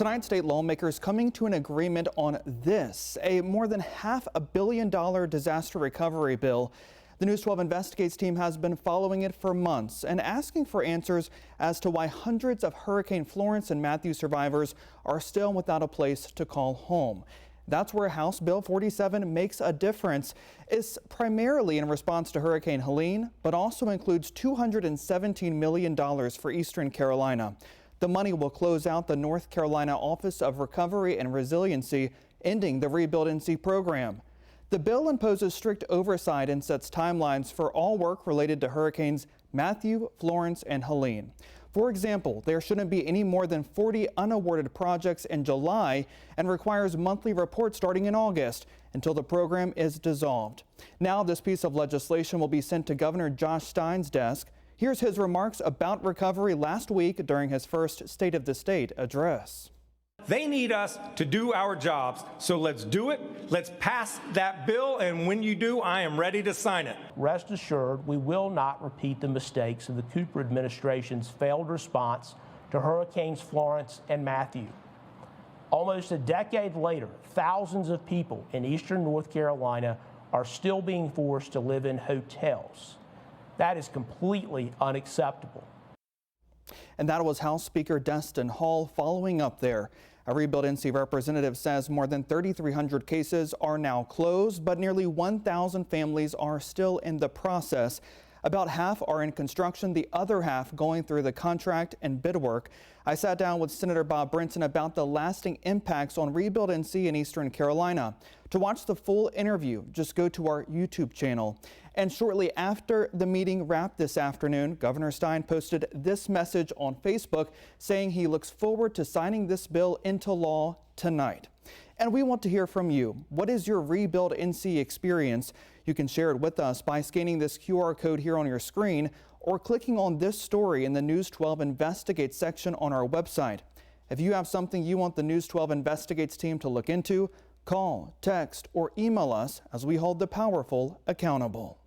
Tonight, state lawmakers coming to an agreement on this, a more than $500 million disaster recovery bill. The News 12 Investigates team has been following it for months and asking for answers as to why hundreds of Hurricane Florence and Matthew survivors are still without a place to call home. That's where House Bill 47 makes a difference. It's primarily in response to Hurricane Helene, but also includes $217 million for Eastern Carolina. The money will close out the North Carolina Office of Recovery and Resiliency, ending the Rebuild NC program. The bill imposes strict oversight and sets timelines for all work related to Hurricanes Matthew, Florence, and Helene. For example, there shouldn't be any more than 40 unawarded projects in July and requires monthly reports starting in August until the program is dissolved. Now, this piece of legislation will be sent to Governor Josh Stein's desk. Here's his remarks about recovery last week during his first State of the State address. They need us to do our jobs, so let's do it. Let's pass that bill, and when you do, I am ready to sign it. Rest assured, we will not repeat the mistakes of the Cooper administration's failed response to Hurricanes Florence and Matthew. Almost a decade later, thousands of people in eastern North Carolina are still being forced to live in hotels. That is completely unacceptable. And that was House Speaker Destin Hall following up there. A Rebuild NC representative says more than 3,300 cases are now closed, but nearly 1,000 families are still in the process. About half are in construction, the other half going through the contract and bid work. I sat down with Senator Bob Brinson about the lasting impacts on Rebuild NC in Eastern Carolina. To watch the full interview, just go to our YouTube channel. And shortly after the meeting wrapped this afternoon, Governor Stein posted this message on Facebook saying he looks forward to signing this bill into law tonight. And we want to hear from you. What is your Rebuild NC experience? You can share it with us by scanning this QR code here on your screen or clicking on this story in the News 12 Investigates section on our website. If you have something you want the News 12 Investigates team to look into, call, text, or email us as we hold the powerful accountable.